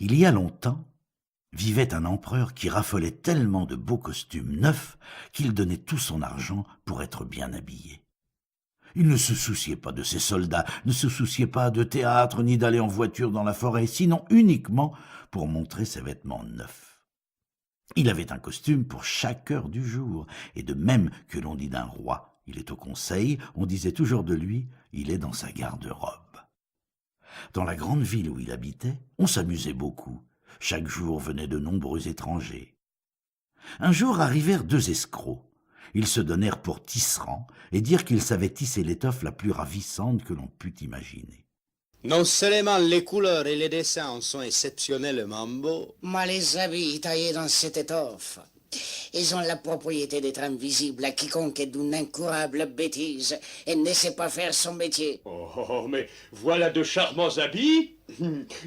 Il y a longtemps, vivait un empereur qui raffolait tellement de beaux costumes neufs qu'il donnait tout son argent pour être bien habillé. Il ne se souciait pas de ses soldats, ne se souciait pas de théâtre ni d'aller en voiture dans la forêt, sinon uniquement pour montrer ses vêtements neufs. Il avait un costume pour chaque heure du jour, et de même que l'on dit d'un roi, il est au conseil, on disait toujours de lui, il est dans sa garde-robe. Dans la grande ville où il habitait, on s'amusait beaucoup. Chaque jour venaient de nombreux étrangers. Un jour arrivèrent deux escrocs. Ils se donnèrent pour tisserands et dirent qu'ils savaient tisser l'étoffe la plus ravissante que l'on pût imaginer. Non seulement les couleurs et les dessins sont exceptionnellement beaux, Moi, les habits taillés dans cette étoffe, ils ont la propriété d'être invisibles à quiconque est d'une incurable bêtise et ne sait pas faire son métier. Oh, mais voilà de charmants habits.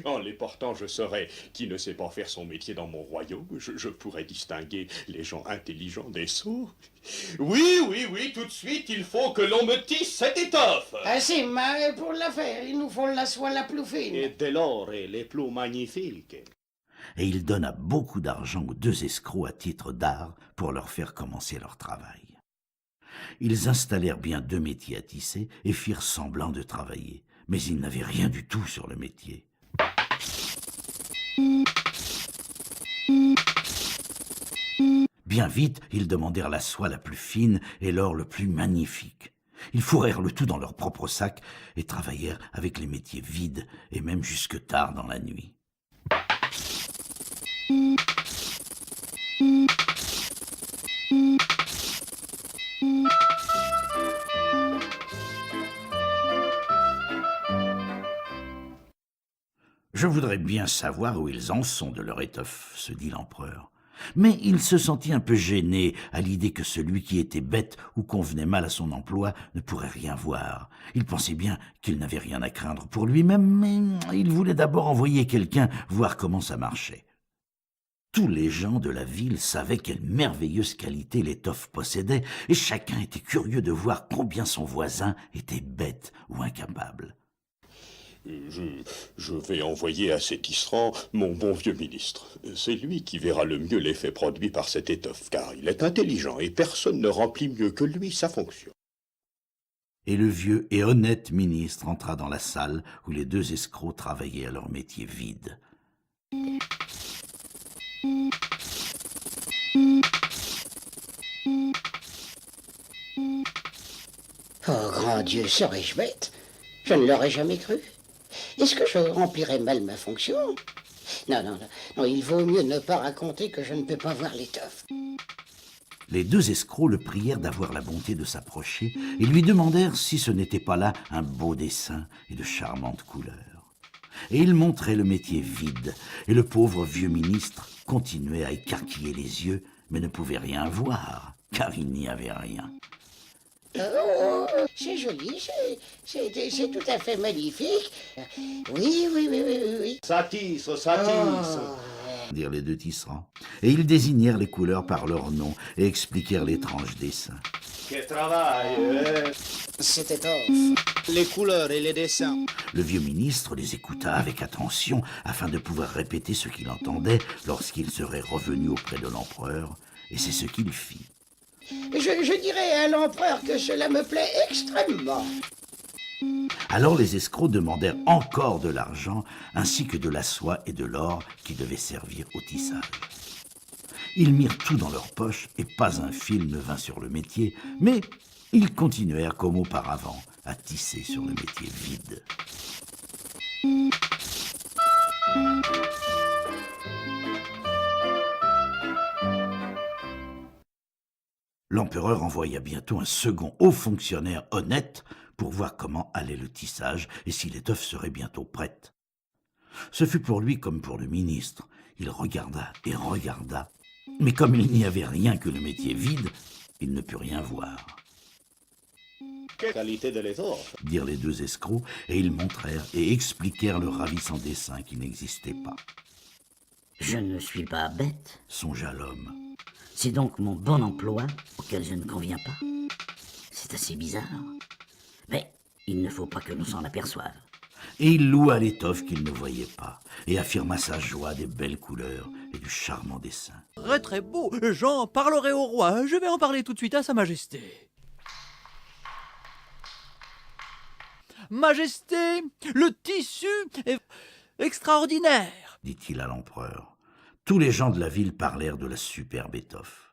En les portant, je saurais qui ne sait pas faire son métier dans mon royaume. Je pourrais distinguer les gens intelligents des sots. Oui, tout de suite, il faut que l'on me tisse cette étoffe. Ah si, mais pour la faire, il nous faut la soie la plus fine. Et de l'or et les plus magnifiques. Et il donna beaucoup d'argent aux deux escrocs à titre d'art pour leur faire commencer leur travail. Ils installèrent bien deux métiers à tisser et firent semblant de travailler, mais ils n'avaient rien du tout sur le métier. Bien vite, ils demandèrent la soie la plus fine et l'or le plus magnifique. Ils fourrèrent le tout dans leur propre sac et travaillèrent avec les métiers vides et même jusque tard dans la nuit. Je voudrais bien savoir où ils en sont de leur étoffe, se dit l'empereur. Mais il se sentit un peu gêné à l'idée que celui qui était bête ou convenait mal à son emploi ne pourrait rien voir. Il pensait bien qu'il n'avait rien à craindre pour lui-même, mais il voulait d'abord envoyer quelqu'un voir comment ça marchait. Tous les gens de la ville savaient quelle merveilleuse qualité l'étoffe possédait, et chacun était curieux de voir combien son voisin était bête ou incapable. Je vais envoyer à ces tisserands mon bon vieux ministre. C'est lui qui verra le mieux l'effet produit par cette étoffe, car il est intelligent et personne ne remplit mieux que lui sa fonction. Et le vieux et honnête ministre entra dans la salle où les deux escrocs travaillaient à leur métier vide. Oh, grand Dieu, serais-je bête? Je ne l'aurais jamais cru. Est-ce que je remplirais mal ma fonction? Non, il vaut mieux ne pas raconter que je ne peux pas voir l'étoffe. Les deux escrocs le prièrent d'avoir la bonté de s'approcher et lui demandèrent si ce n'était pas là un beau dessin et de charmantes couleurs. Et il montrait le métier vide, et le pauvre vieux ministre continuait à écarquiller les yeux, mais ne pouvait rien voir, car il n'y avait rien. Oh, c'est joli, c'est tout à fait magnifique. Oui. Ça tisse. Dirent les deux tisserands, et ils désignèrent les couleurs par leur nom et expliquèrent l'étrange dessin. Quel travail, Cette étoffe. les couleurs et les dessins. Le vieux ministre les écouta avec attention afin de pouvoir répéter ce qu'il entendait lorsqu'il serait revenu auprès de l'empereur, et c'est ce qu'il fit. Je dirais à l'empereur que cela me plaît extrêmement. Alors les escrocs demandèrent encore de l'argent, ainsi que de la soie et de l'or qui devaient servir au tissage. Ils mirent tout dans leurs poches et pas un fil ne vint sur le métier, mais ils continuèrent comme auparavant à tisser sur le métier vide. L'empereur envoya bientôt un second haut fonctionnaire honnête pour voir comment allait le tissage et si l'étoffe serait bientôt prête. Ce fut pour lui comme pour le ministre. Il regarda et regarda, mais comme il n'y avait rien que le métier vide, il ne put rien voir. Quelle qualité de l'étoffe! Dirent les deux escrocs, et ils montrèrent et expliquèrent le ravissant dessin qui n'existait pas. Je ne suis pas bête. Songea l'homme. C'est donc mon bon emploi auquel je ne conviens pas. C'est assez bizarre. Mais il ne faut pas que l'on s'en aperçoive. Et il loua l'étoffe qu'il ne voyait pas, et affirma sa joie des belles couleurs et du charmant dessin. Très très beau. J'en parlerai au roi. Je vais en parler tout de suite à sa majesté. Majesté, le tissu est extraordinaire, dit-il à l'empereur. Tous les gens de la ville parlèrent de la superbe étoffe.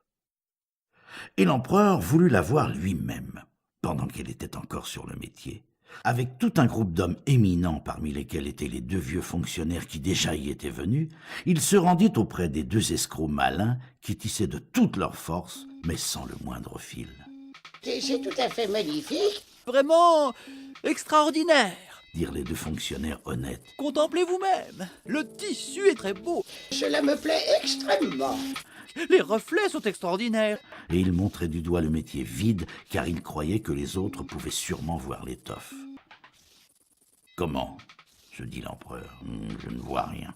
Et l'empereur voulut la voir lui-même, pendant qu'elle était encore sur le métier, avec tout un groupe d'hommes éminents parmi lesquels étaient les 2 vieux fonctionnaires qui déjà y étaient venus. Il se rendit auprès des 2 escrocs malins qui tissaient de toute leur force, mais sans le moindre fil. C'est tout à fait magnifique. vraiment extraordinaire. Dirent les 2 fonctionnaires honnêtes. Contemplez vous-même. Le tissu est très beau. Cela me plaît extrêmement. Les reflets sont extraordinaires. Et ils montraient du doigt le métier vide, car ils croyaient que les autres pouvaient sûrement voir l'étoffe. « Comment ?» se dit l'empereur. « Je ne vois rien.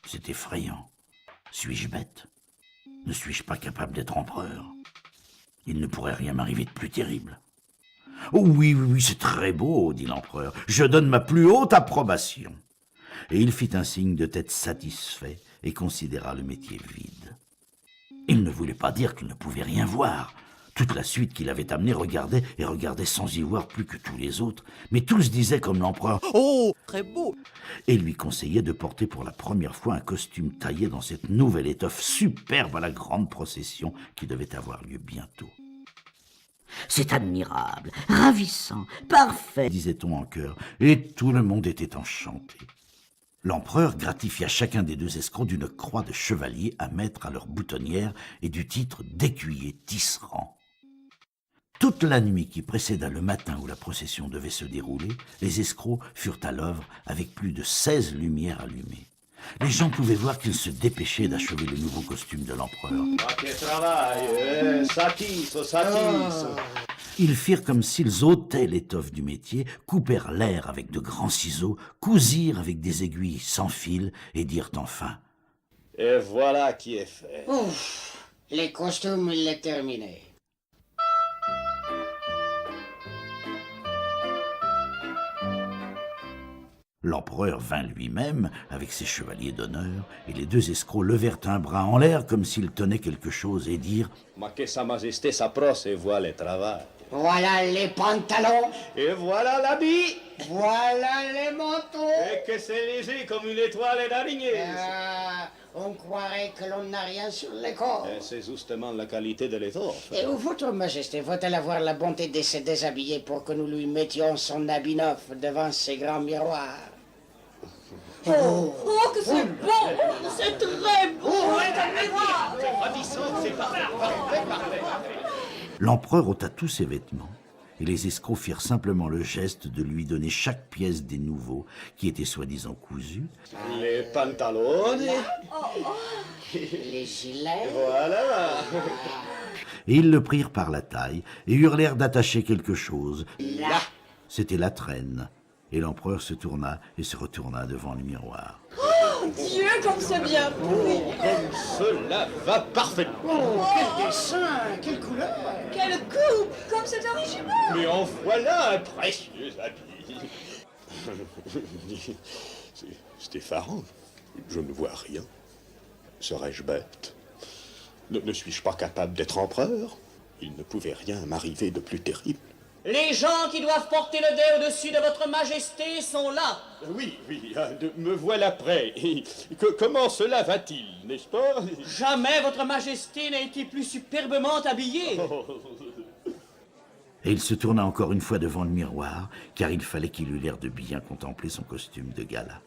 C'est effrayant. Suis-je bête? Ne suis-je pas capable d'être empereur? Il ne pourrait rien m'arriver de plus terrible. »« Oh oui, c'est très beau, dit l'empereur. Je donne ma plus haute approbation. » Et il fit un signe de tête satisfait et considéra le métier vide. Il ne voulait pas dire qu'il ne pouvait rien voir. Toute la suite qu'il avait amenée regardait et regardait sans y voir plus que tous les autres, mais tous disaient comme l'empereur « Oh, très beau !» et lui conseillaient de porter pour la première fois un costume taillé dans cette nouvelle étoffe superbe à la grande procession qui devait avoir lieu bientôt. C'est admirable, ravissant, parfait, Disait-on en chœur, et tout le monde était enchanté. L'empereur gratifia chacun des 2 escrocs d'une croix de chevalier à mettre à leur boutonnière et du titre d'écuyer tisserand. Toute la nuit qui précéda le matin où la procession devait se dérouler, les escrocs furent à l'œuvre avec plus de 16 lumières allumées. Les gens pouvaient voir qu'ils se dépêchaient d'achever le nouveau costume de l'empereur. Ils firent comme s'ils ôtaient l'étoffe du métier, coupèrent l'air avec de grands ciseaux, cousirent avec des aiguilles sans fil et dirent enfin « Et voilà qui est fait. Ouf, les costumes, il est terminé. » L'empereur vint lui-même avec ses chevaliers d'honneur, et les 2 escrocs levèrent un bras en l'air comme s'ils tenaient quelque chose et dirent « Mais que sa majesté s'approche et voit le travail. Voilà les pantalons, Et voilà l'habit. voilà les manteaux. Et que c'est léger comme une étoile d'araignée. On croirait que l'on n'a rien sur les corps. Et c'est justement la qualité de l'étoffe. Et où votre majesté va-t-elle avoir la bonté de se déshabiller pour que nous lui mettions son habit neuf devant ces grands miroirs? Oh, que c'est beau! C'est très beau! C'est admirable! L'empereur ôta tous ses vêtements, et les escrocs firent simplement le geste de lui donner chaque pièce des nouveaux, qui étaient soi-disant cousus. Les pantalons. Les gilets. Voilà. Et ils le prirent par la taille, et eurent l'air d'attacher quelque chose. Là. C'était la traîne. Et l'empereur se tourna et se retourna devant le miroir. Dieu, comme c'est bien pris! Cela va parfaitement. Oh, quel dessin, quelle couleur. Quelle coupe! Comme c'est original! Mais en voilà un précieux habit. C'est effarant. Je ne vois rien. Serais-je bête? Ne suis-je pas capable d'être empereur? Il ne pouvait rien m'arriver de plus terrible. Les gens qui doivent porter le dé au-dessus de votre majesté sont là. Oui, me voilà prêt. Comment cela va-t-il, n'est-ce pas? Jamais votre majesté n'a été plus superbement habillée. Et il se tourna encore une fois devant le miroir, car il fallait qu'il eût l'air de bien contempler son costume de gala.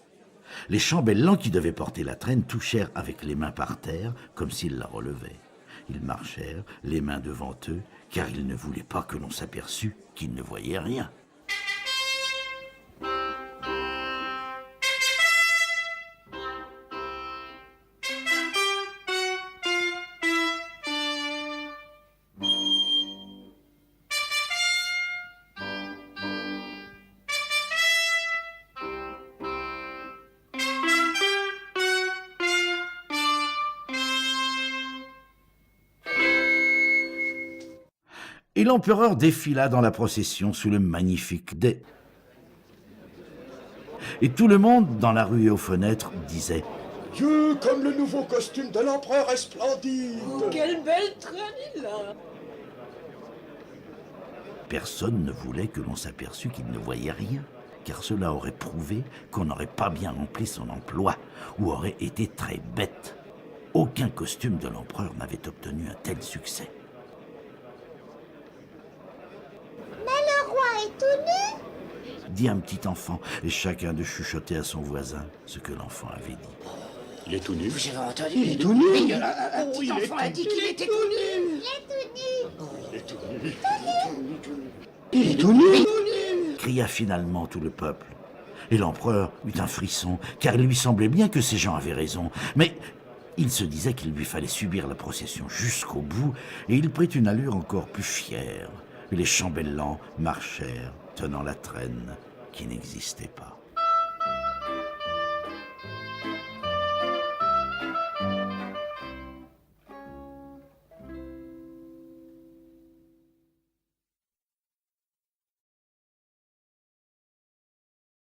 Les chambellans qui devaient porter la traîne touchèrent avec les mains par terre, comme s'ils la relevaient. Ils marchèrent, les mains devant eux, car ils ne voulaient pas que l'on s'aperçût qu'ils ne voyaient rien. Et l'empereur défila dans la procession sous le magnifique dais. Et tout le monde, dans la rue et aux fenêtres, disait Dieu, comme le nouveau costume de l'empereur est splendide. Quelle belle traîne il a. Personne ne voulait que l'on s'aperçût qu'il ne voyait rien, car cela aurait prouvé qu'on n'aurait pas bien rempli son emploi, ou aurait été très bête. Aucun costume de l'empereur n'avait obtenu un tel succès. Mais le roi est tout nu. Dit un petit enfant, et chacun de chuchoter à son voisin ce que l'enfant avait dit. Il est tout nu. Vous avez entendu? Il est tout nu. Oui, un petit enfant a dit qu'il était tout nu. Il est tout nu. Il est tout nu. Il est tout nu. Cria finalement tout le peuple. Et l'empereur eut un frisson, car il lui semblait bien que ces gens avaient raison. Mais il se disait qu'il lui fallait subir la procession jusqu'au bout, et il prit une allure encore plus fière. Et les chambellans marchèrent, tenant la traîne qui n'existait pas.